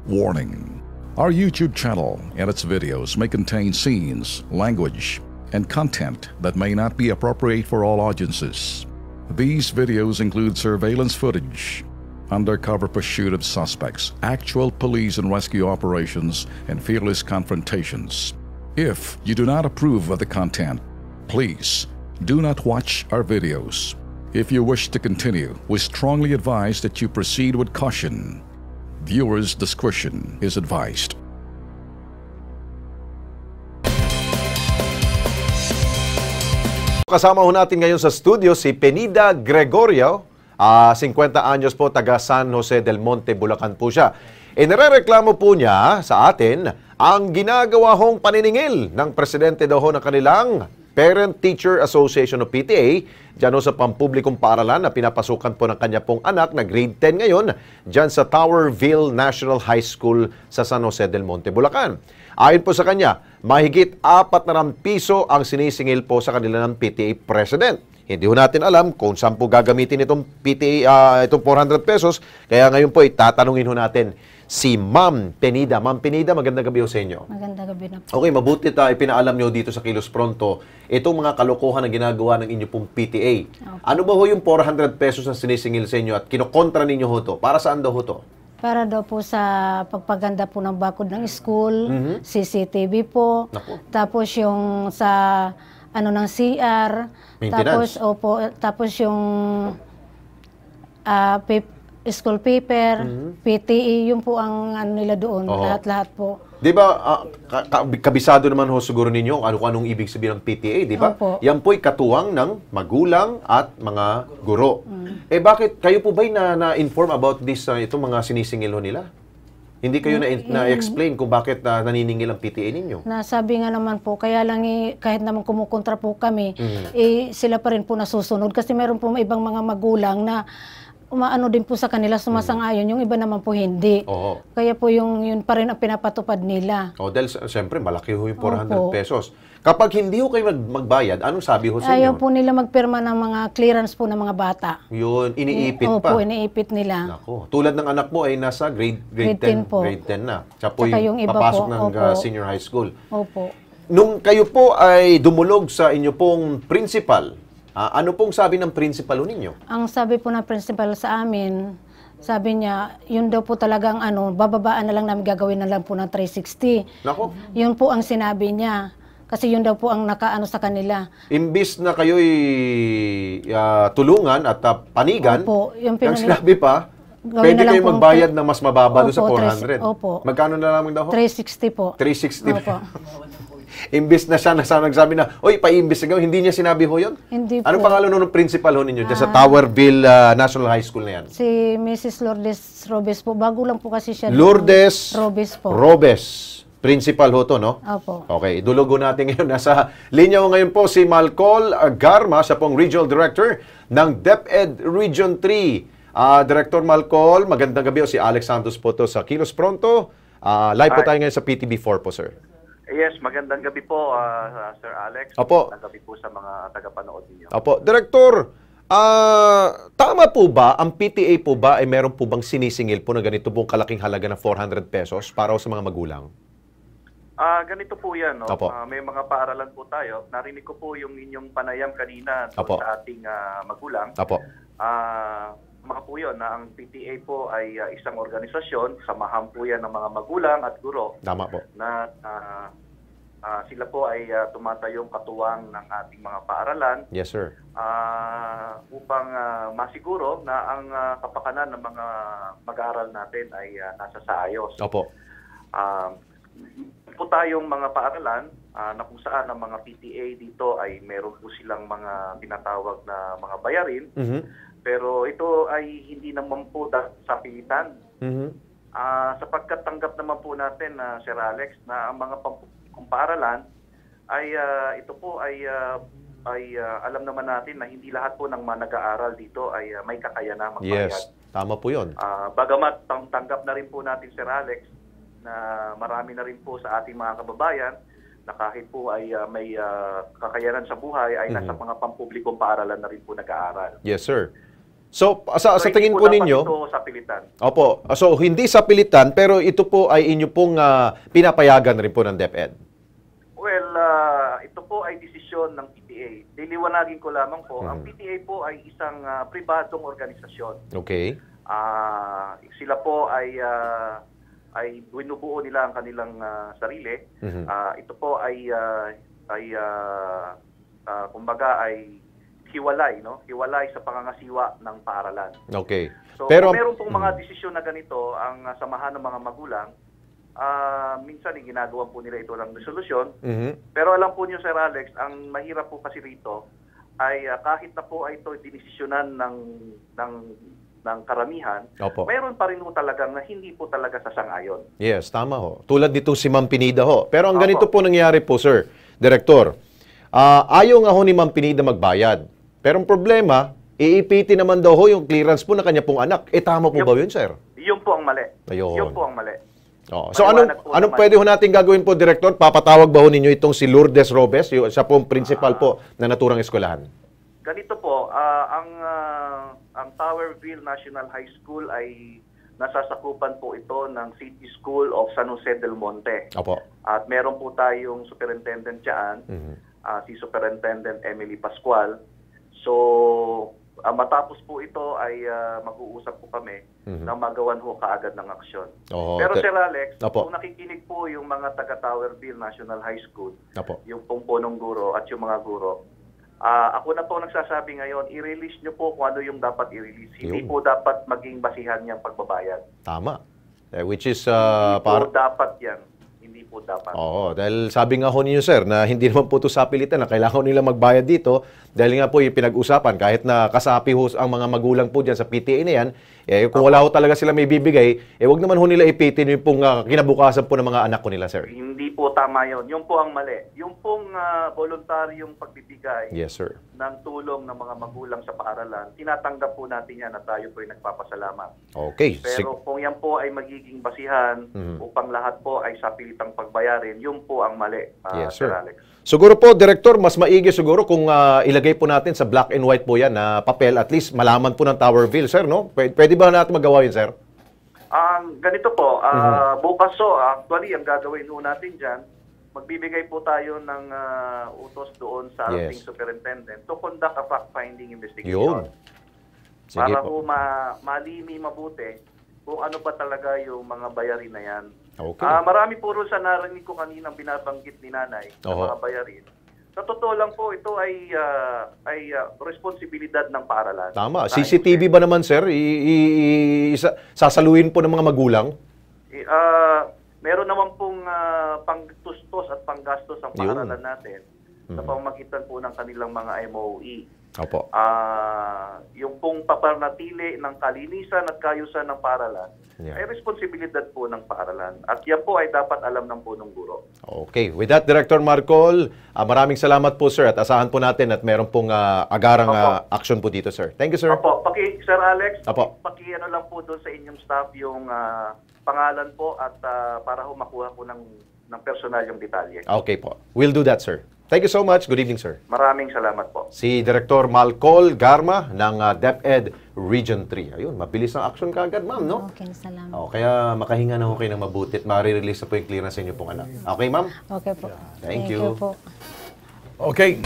Warning: our YouTube channel and its videos may contain scenes, language, and content that may not be appropriate for all audiences. These videos include surveillance footage, undercover pursuit of suspects, actual police and rescue operations, and fearless confrontations. If you do not approve of the content, please do not watch our videos. If you wish to continue, we strongly advise that you proceed with caution. Viewers' discretion is advised. Kasama ho natin ngayon sa studio si Penida Gregorio, 50 anyos po, taga San Jose del Monte, Bulacan po siya. Inirereklamo po niya sa atin ang ginagawa hong paniningil ng presidente daw ho ng kanilang Parent Teacher Association o PTA dyan ho sa pampublikong paaralan na pinapasukan po ng kanya pong anak na grade 10 ngayon dyan sa Towerville National High School sa San Jose del Monte, Bulacan. Ayon po sa kanya, mahigit 400 piso ang sinisingil po sa kanila ng PTA President. Hindi ho natin alam kung saan po gagamitin itong PTA, itong 400 pesos. Kaya ngayon po itatanungin ho natin si Ma'am Penida. Ma'am Penida, magandang gabi ho sa inyo. Magandang gabi na po. Okay, mabuti tayo pinaalam nyo dito sa Kilos Pronto itong mga kalokohan na ginagawa ng inyo pong PTA. Okay. Ano ba ho yung 400 pesos na sinisingil sa inyo at kinokontra ninyo ho to? Para saan daw ho to? Para daw po sa pagpaganda po ng bakod ng school, CCTV po, tapos yung sa ano ng CR, tapos tapos yung school paper, PTE, yun po ang ano nila doon, lahat-lahat po. Di ba, kabisado naman ho siguro ninyo kung anong ibig sabihin ng PTA, di ba? Yan po'y katuwang ng magulang at mga guro. Eh bakit kayo po ba'y na-inform about this, itong mga sinisingil ho nila? Hindi kayo na-explain kung bakit naniningil ang PTA ninyo? Nasabi nga naman po, kaya lang kahit naman kumukontra po kami, sila pa rin po nasusunod. Kasi meron po ibang mga magulang na umaano din po sa kanila, sumasang-ayon, yung iba naman po hindi. Kaya po yun pa rin ang pinapatupad nila. Dahil siyempre malaki ho yung 400 pesos. Kapag hindi ho kayo magbayad, anong sabi ho sa inyo? Ayaw po nila magpirma ng mga clearance po ng mga bata. Yun, iniipit pa. Opo, iniipit nila. Nako. Tulad ng anak mo ay nasa grade 10 po. Grade 10 na. Siya po yung papasok ng senior high school. Opo. Nung kayo po ay dumulog sa inyo pong principal, ano pong sabi ng principal ninyo? Ang sabi po ng principal sa amin, sabi niya, yun daw po talagang bababaan na lang namin, gagawin na lang po ng 360. Nako. Yun po ang sinabi niya. Kasi yun daw po ang nakaano sa kanila. Imbis na kayo'y tulungan at panigan, yung sinabi pa, pwede kayo magbayad na mas mababa doon sa 400. Opo. Magkano na lang daw? 360 po. 360 po. Imbis na siya nagsabi na, oy, pa-imbis na hindi niya sinabi ho yun? Hindi po. Anong pangalan ng principal ho ninyo sa Towerville National High School na yan? Si Mrs. Lourdes Robes po. Bago lang po kasi siya. Lourdes Robes po. Robes. Principal ho to, no? Opo. Okay, idulugo natin ngayon. Nasa linya ho ngayon po si Malcol Garma, siya pong Regional Director ng DepEd Region 3. Director Malcol, magandang gabi. Si Alex Santos po to sa Kilos Pronto. Live po tayo ngayon sa PTV4 po, sir. Yes, magandang gabi po, Sir Alex. Opo. Magandang gabi po sa mga tagapanood ninyo. Opo. Director, tama po ba, ang PTA po ba ay meron po bang sinisingil po na ganito pong kalaking halaga na 400 pesos para sa mga magulang? Ganito po yan, no? May mga paaralan po tayo. Narinig ko po yung inyong panayam kanina sa ating magulang. Mga po yun na ang PTA po ay isang organisasyon, samahan po yan ng mga magulang at guro. Tama po. Na sila po ay tumatayong katuwang ng ating mga paaralan. Yes, sir. Upang masiguro na ang kapakanan ng mga mag-aaral natin ay nasa saayos. Opo. Po tayong mga paaralan na kung saan ang mga PTA dito ay meron po silang mga tinatawag na mga bayarin. Pero ito ay hindi naman po sa pilitan. Sapagkat tanggap naman po natin, Sir Alex, na ang mga paaralan ay ito po ay alam naman natin na hindi lahat po ng mga nag-aaral dito ay may kakayanan magbayad. Yes, tama po yun. Bagamat tanggap na rin po natin, Sir Alex, na marami na rin po sa ating mga kababayan na kahit po ay may kakayanan sa buhay ay nasa mga pampublikong paaralan na rin po nag-aaral. Yes, sir. So, sa tingin po ninyo, ito sa pilitan. opo, so hindi sa pilitan, pero ito po ay inyo pong pinapayagan rin po ng DepEd. Well, ito po ay desisyon ng PTA. Diliwanagin ko lamang po, ang PTA po ay isang pribadong organisasyon. Okay. Sila po ay binubuo nila ang kanilang sarili. Ito po ay kumbaga ay hiwalay, no? Hiwalay sa pangangasiwa ng paaralan. Okay. So, Pero kung meron pong mga desisyon na ganito, ang samahan ng mga magulang, minsan ginagawa po nila ito ng resolusyon. Pero alam po niyo, Sir Alex, ang mahirap po kasi rito ay kahit na po ay ito dinesisyonan ng karamihan, Opo. mayroon pa rin po talagang na hindi po talaga sasang-ayon. Yes, tama ho. Tulad nitong si Ma'am Pinida ho. Pero ang Opo. ganito po nangyari po, Sir Director. Ayaw nga ho ni Ma'am Pinida magbayad. Pero ang problema, iipitin naman daw ho yung clearance po na kanya pong anak. Tama po ba yun, sir? Yun po ang mali. Ayun. Yun po ang mali. Oh. So Maliwanag po anong naman. pwede ho natin gagawin po, Director? Papatawag ba ho ninyo itong si Lourdes Robes? Siya pong principal po na naturang eskwelahan. Ganito po, ang Towerville National High School ay nasasakupan po ito ng City School of San Jose del Monte. Opo. At meron po tayong superintendent dyan, si Superintendent Emily Pascual. So, matapos po ito ay mag-uusap po kami na magawan ho kaagad ng aksyon. Pero Sir Alex, Opo. kung nakikinig po yung mga taga-Towerville National High School, Opo. yung pong punong guro at yung mga guro, ako na po nagsasabi ngayon, i-release nyo po kung ano yung dapat i-release. Hindi Yun. po dapat maging basihan niyang pagbabayad. Tama. Which is, Hindi po dapat yan. Hindi po dapat. Oo, dahil sabi nga ho ninyo, sir, na hindi naman po ito sa pilitan na kailangan nila magbayad dito dahil nga po yung pinag-usapan, kahit na kasapi ho ang mga magulang po dyan sa PTA na yan, kung wala ho talaga sila may bibigay, wag naman ho nila ipitin yung pong kinabukasan po ng mga anak ko nila, sir. Hindi po tama yun. Yung po ang mali. Yung pong voluntaryong pagbibigay Yes, sir. ng tulong ng mga magulang sa paaralan, tinatanggap po natin yan at tayo po ay nagpapasalamat. Okay. Pero kung yan po ay magiging basihan upang lahat po ay sa pilitang pagbayarin, yun po ang mali, Yes, Sir sir. Alex. Siguro po, Director, mas maigi siguro kung ilagay po natin sa black and white po yan na papel, at least malaman po ng Towerville, sir, no? Pwede ba natin magawa yun, sir? Ganito po, bukas actually, ang gagawin po natin dyan, magbibigay po tayo ng utos doon sa ating Yes. superintendent to conduct a fact-finding Yun. investigation. Sige Para po. po malimi mabuti kung ano ba talaga yung mga bayarin na yan. Okay. Marami po rin sa narinig ko kaninang binabanggit ni Nanay ng Oho. mga bayarin. Sa totoo lang po, ito ay responsibilidad ng paaralan. Tama. CCTV ba naman, sir? Sasaluhin po ng mga magulang? Meron naman pong pangtustos at panggastos ang Yun. paaralan natin sa pamamagitan po ng kanilang mga MOE. Opo. Yung pong papanatili ng kalinisan at kaayusan ng paaralan Yeah. ay responsibilidad po ng paaralan. At yan po ay dapat alam ng punong guro. Okay. With that, Director Marcol, maraming salamat po, sir. At asahan po natin at meron pong agarang action po dito, sir. Thank you, sir. Opo, Sir Alex, Opo. ano lang po doon sa inyong staff yung pangalan po at para ho makuha po ng personal yung detalye. Okay po. We'll do that, sir. Thank you so much. Good evening, sir. Maraming salamat po. Si Director Malcol Garma ng DepEd Region 3. Ayun, mabilis ang action kaagad, ma'am, no? Okay, salamat. Kaya makahinga na ho kayo ng mabuti at ma-release na po yung clearance sa inyo pong anak. Okay, ma'am? Okay po. Thank you. po. Okay.